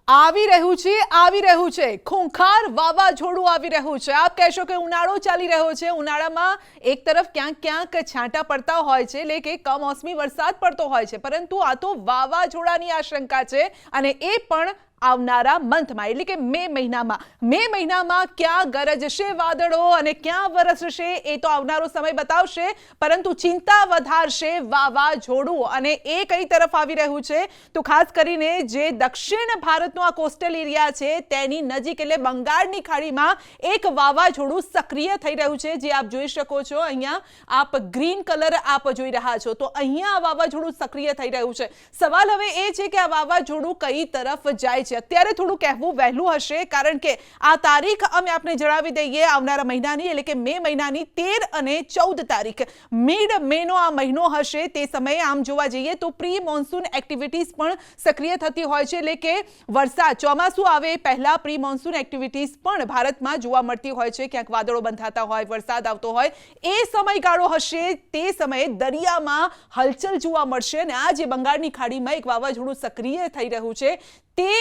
આવી રહ્યું છે ખૂંખાર વાવાઝોડું આવી રહ્યું છે। આપ કહેશો કે ઉનાળો ચાલી રહ્યો છે, ઉનાળામાં એક તરફ ક્યાંક ક્યાંક છાંટા પડતા હોય છે, એટલે કે કમોસમી વરસાદ પડતો હોય છે, પરંતુ આ તો વાવાઝોડાની આશંકા છે અને એ પણ આવનારા મંથમાં, એટલે કે મે મહિનામાં ક્યાં ગરજશે વાદળો અને ક્યાં વરસશે એ તો આવનારો સમય બતાવશે, પરંતુ ચિંતા વધારશે વાવાઝોડું। અને એ કઈ તરફ આવી રહ્યું છે તો ખાસ કરીને જે દક્ષિણ ભારતનો આ કોસ્ટલ એરિયા છે તેની નજીક, એટલે બંગાળની ખાડીમાં એક વાવાઝોડું સક્રિય થઈ રહ્યું છે, જે આપ જોઈ શકો છો। અહીંયા આપ ગ્રીન કલર આપ જોઈ રહ્યા છો, તો અહીંયા આ વાવાઝોડું સક્રિય થઈ રહ્યું છે। સવાલ હવે એ છે કે આ વાવાઝોડું કઈ તરફ જાય છે। અત્યારે થોડું કહેવું વહેલું હશે, કારણ કે આ તારીખ અમે આપને જણાવી દઈએ આવનારા મહિનાની, એટલે કે મે મહિનાની 13 અને 14 તારીખ, મિડ મેનો આ મહિનો હશે। તે સમયે આમ જોવા જઈએ તો પ્રી મોન્સૂન એક્ટિવિટીઝ પણ સક્રિય થતી હોય છે, એટલે કે વરસાદ ચોમાસું આવે પહેલા પ્રી મોન્સૂન એક્ટિવિટીઝ પણ ભારતમાં જોવા મળતી હોય છે। ક્યાંક વાદળો બંધાતા હોય, વરસાદ આવતો હોય, એ સમયગાળો હશે। તે સમયે દરિયામાં હલચલ જોવા મળશે અને આ જે બંગાળની ખાડીમાં એક વાવાઝોડું સક્રિય થઈ રહ્યું છે તે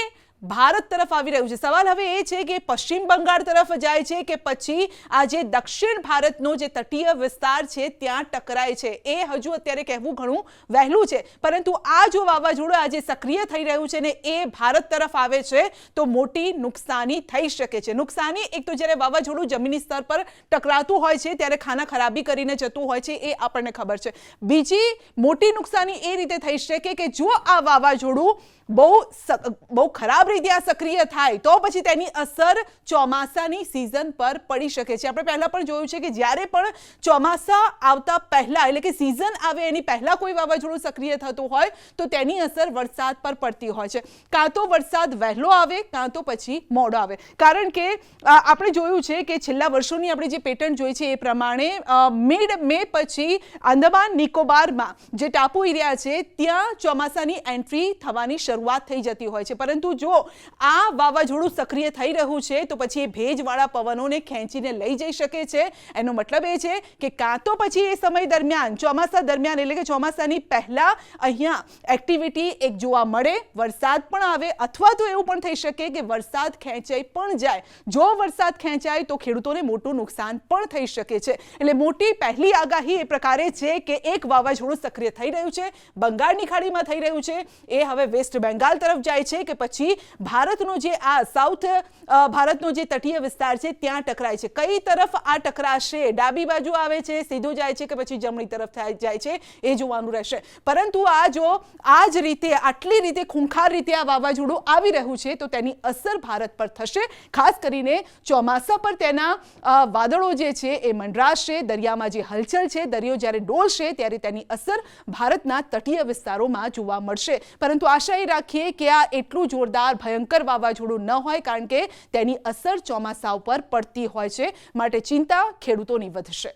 ભારત તરફ આવી રહ્યું છે। સવાલ હવે એ છે કે પશ્ચિમ બંગાળ તરફ જાય છે કે પછી આ જે દક્ષિણ ભારતનો જે તટીય વિસ્તાર છે ત્યાં ટકરાય છે, એ હજુ અત્યારે કહેવું ઘણું વહેલું છે। પરંતુ આ જો વાવાઝોડું આજે સક્રિય થઈ રહ્યું છે ને એ ભારત તરફ આવે છે તો મોટી નુકસાની થઈ શકે છે। નુકસાની એક તો જ્યારે વાવાઝોડું જમીની સ્તર પર ટકરાતું હોય છે ત્યારે ખાના ખરાબી કરીને જતું હોય છે, એ આપણને ખબર છે। બીજી મોટી નુકસાની એ રીતે થઈ શકે કે જો આ વાવાઝોડું બહુ ખરાબ રીતે આ સક્રિય થાય તો પછી તેની અસર ચોમાસાની સિઝન પર પડી શકે છે। આપણે પહેલા પણ જોયું છે કે જ્યારે પણ ચોમાસા આવતા પહેલા, એટલે કે સિઝન આવે એની પહેલા કોઈ વાવાઝોડું સક્રિય થતું હોય તો તેની અસર વરસાદ પર પડતી હોય છે। કાં તો વરસાદ વહેલો આવે કાં તો પછી મોડો આવે, કારણ કે આપણે જોયું છે કે છેલ્લા વર્ષોની આપણે જે પેટર્ન જોઈ છે એ પ્રમાણે મિડ મે પછી આંદામાન નિકોબારમાં જે ટાપુ એરિયા છે ત્યાં ચોમાસાની એન્ટ્રી થવાની શરૂઆત થઈ જતી હોય છે। પરંતુ જો આ વાવાઝોડું સક્રિય થઈ રહ્યું છે તો પછી એ ભેજવાળા પવનોને ખેંચીને લઈ જઈ શકે છે। એનો મતલબ એ છે કે કાં તો પછી એ સમય દરમિયાન, ચોમાસા દરમિયાન, એટલે કે ચોમાસાની પહેલા અહીંયા એક્ટિવિટી એક જોવા મળે, વરસાદ પણ આવે, અથવા તો એવું પણ થઈ શકે કે વરસાદ ખેંચાઈ પણ જાય। જો વરસાદ ખેંચાય તો ખેડૂતોને મોટું નુકસાન પણ થઈ શકે છે। એટલે મોટી પહેલી આગાહી એ પ્રકારે છે કે એક વાવાઝોડું સક્રિય થઈ રહ્યું છે, બંગાળની ખાડીમાં થઈ રહ્યું છે, એ હવે વેસ્ટ બેંગાલ તરફ જાય છે કે પછી ભારતનો જે આ સાઉથ ભારતનો જે તટીય વિસ્તાર છે ત્યાં ટકરાય છે। કઈ તરફ આ ટકરાશે, ડાબી બાજુ આવે છે, સીધું જાય છે કે પછી જમણી તરફ જાય છે, એ જોવાનું રહેશે। પરંતુ આ જો આ જ રીતે, આટલી રીતે ખૂંખાર રીતે આ વાવાઝોડું આવી રહ્યું છે તો તેની અસર ભારત પર થશે। ખાસ કરીને ચોમાસા પર તેના વાદળો જે છે એ મંડરાશે, દરિયામાં જે હલચલ છે, દરિયો જ્યારે ડોલશે ત્યારે તેની અસર ભારતના તટીય વિસ્તારોમાં જોવા મળશે। પરંતુ આશા એ રાખીએ કે આ એટલું જોરદાર ભયંકર વાવાઝોડું ન હોય, કારણ કે તેની અસર ચોમાસા ઉપર પડતી હોય છે, માટે ચિંતા ખેડૂતોની વધશે।